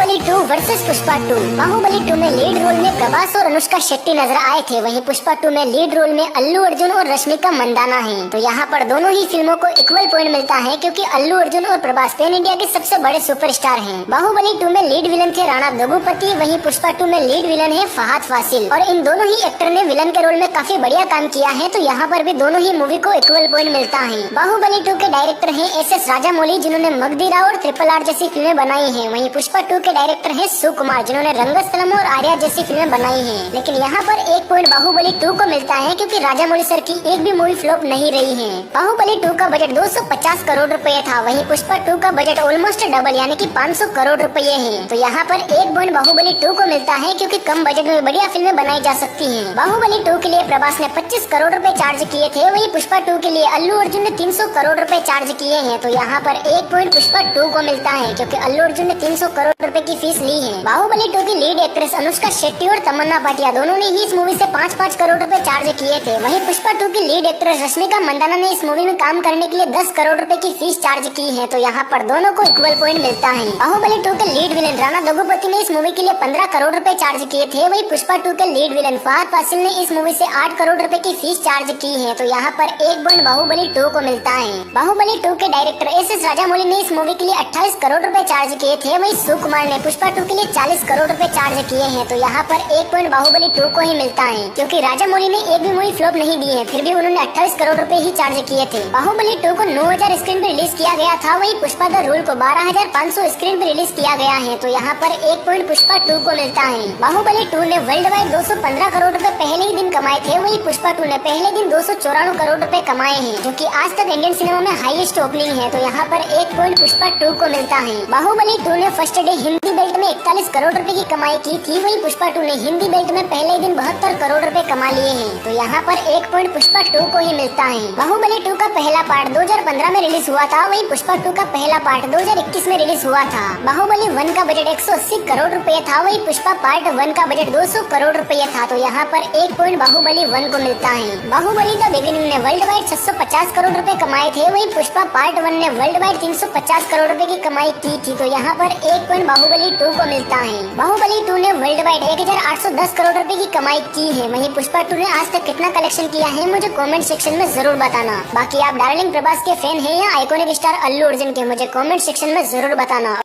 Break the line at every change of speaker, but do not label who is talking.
Baahubali 2 versus Pushpa 2। Baahubali 2 में lead role में प्रभास और अनुष्का शेट्टी नजर आए थे, वहीं पुष्पा 2 में लीड रोल में अल्लू अर्जुन और रश्मिका मंदाना हैं। तो यहाँ पर दोनों ही फिल्मों को इक्वल पॉइंट मिलता है, क्योंकि अल्लू अर्जुन और प्रभास पैन इंडिया के सबसे बड़े सुपरस्टार हैं। बाहुबली 2 में लीड विलन थे राणा दग्गुपति, वहीं पुष्पा 2 में लीड विलन है फहद फासिल, और इन दोनों ही एक्टर ने विलन के रोल में काफी बढ़िया काम किया है। तो यहाँ पर भी दोनों ही मूवी को इक्वल पॉइंट मिलता है। बाहुबली 2 के डायरेक्टर है SS राजामौली, जिन्होंने मगधीरा और RRR जैसी फिल्में बनाई है। वहीं पुष्पा 2 के डायरेक्टर है सुकुमार, जिन्होंने रंगस्थलम और आर्या जैसी फिल्में बनाई हैं। लेकिन यहाँ पर एक पॉइंट बाहुबली 2 को मिलता है, क्योंकि राजामौली सर की एक भी मूवी फ्लॉप नहीं रही है। बाहुबली 2 का बजट 250 करोड़ रुपए था, वहीं पुष्पा 2 का बजट ऑलमोस्ट डबल यानी कि 500 करोड़ रुपए है। तो यहाँ पर एक पॉइंट बाहुबली 2 को मिलता है, क्योंकि कम बजट में बढ़िया फिल्में बनाई जा सकती हैं। बाहुबली 2 के लिए प्रभास ने 25 करोड़ रुपए चार्ज किए थे, वहीं पुष्पा 2 के लिए अल्लू अर्जुन ने 300 करोड़ रुपए चार्ज किए हैं। तो यहाँ पर एक पॉइंट पुष्पा 2 को मिलता है, क्योंकि अल्लू अर्जुन ने 300 करोड़ रुपए की फीस ली है। बाहुबली 2 की लीड एक्ट्रेस अनुष्का शेट्टी और तमन्ना भाटिया दोनों ने ही इस मूवी से 5-5 करोड़ रुपए चार्ज किए थे। वहीं पुष्पा 2 की लीड एक्ट्रेस रश्मिका मंदाना ने इस मूवी में काम करने के लिए 10 करोड़ रुपए की फीस चार्ज की है। तो यहाँ पर दोनों को इक्वल पॉइंट मिलता है। बाहुबली 2 के लीड विलन राणा दग्गुपति ने इस मूवी के लिए 15 करोड़ रुपए चार्ज किए थे, वहीं पुष्पा 2 के लीड विलन फहद फासिल ने इस मूवी से 8 करोड़ रुपए की फीस चार्ज की है। तो यहाँ पर एक पॉइंट बाहुबली 2 को मिलता है। बाहुबली 2 के डायरेक्टर SS राजामौली ने इस मूवी के लिए 28 करोड़ रुपए चार्ज किए थे, वहीं सुकुमार ने पुष्पा 2 के लिए 40 करोड़ रुपए चार्ज किए हैं। तो यहाँ पर एक पॉइंट बाहुबली 2 को ही मिलता है, क्योंकि राजामौली ने एक भी मूवी फ्लॉप नहीं दी है, फिर भी उन्होंने 28 करोड़ रुपए ही चार्ज किए थे। बाहुबली 2 को 9000 स्क्रीन पे रिलीज किया गया था, वहीं पुष्पा द रूल को 12500 स्क्रीन पे रिलीज किया गया है। तो यहाँ पर एक पॉइंट पुष्पा 2 को मिलता है। बाहुबली 2 ने वर्ल्ड वाइड 215 करोड़ रुपए पहले ही दिन कमाए थे, वहीं पुष्पा 2 ने पहले दिन 294 करोड़ रुपए कमाए हैं, जो कि आज तक इंडियन सिनेमा में हाईएस्ट ओपनिंग है। तो यहाँ पर एक पॉइंट पुष्पा 2 को मिलता है। बाहुबली 2 ने फर्स्ट डे हिंदी बेल्ट में 41 करोड़ रुपए की कमाई की थी, वहीं पुष्पा 2 ने हिंदी बेल्ट में पहले दिन 72 करोड़ रुपए कमा लिए हैं। तो यहाँ पर एक पॉइंट पुष्पा 2 को ही मिलता है। बाहुबली 2 का पहला पार्ट 2015 में रिलीज हुआ था, वहीं पुष्पा 2 का पहला पार्ट 2021 में रिलीज हुआ था। बाहुबली 1 का बजट 180 करोड़ रुपए था, वहीं पुष्पा पार्ट 1 का बजट 200 करोड़ रुपए था। तो यहाँ पर एक पॉइंट बाहुबली 1 को मिलता है। बाहुबली द बिगिनिंग ने वर्ल्ड वाइड 650 करोड़ रुपए कमाए थे, वहीं पुष्पा पार्ट 1 ने वर्ल्ड वाइड 350 करोड़ रुपए की कमाई की थी। तो यहाँ पर एक पॉइंट बाहुबली 2 को मिलता है। बाहुबली 2 ने वर्ल्ड वाइड 1810 करोड़ रुपए की कमाई की है, वहीं पुष्पा 2 ने आज तक कितना कलेक्शन किया है मुझे कमेंट सेक्शन में जरूर बताना। बाकी आप डार्लिंग प्रभास के फैन हैं या आइकॉनिक स्टार अल्लू अर्जुन के, मुझे कमेंट सेक्शन में जरूर बताना।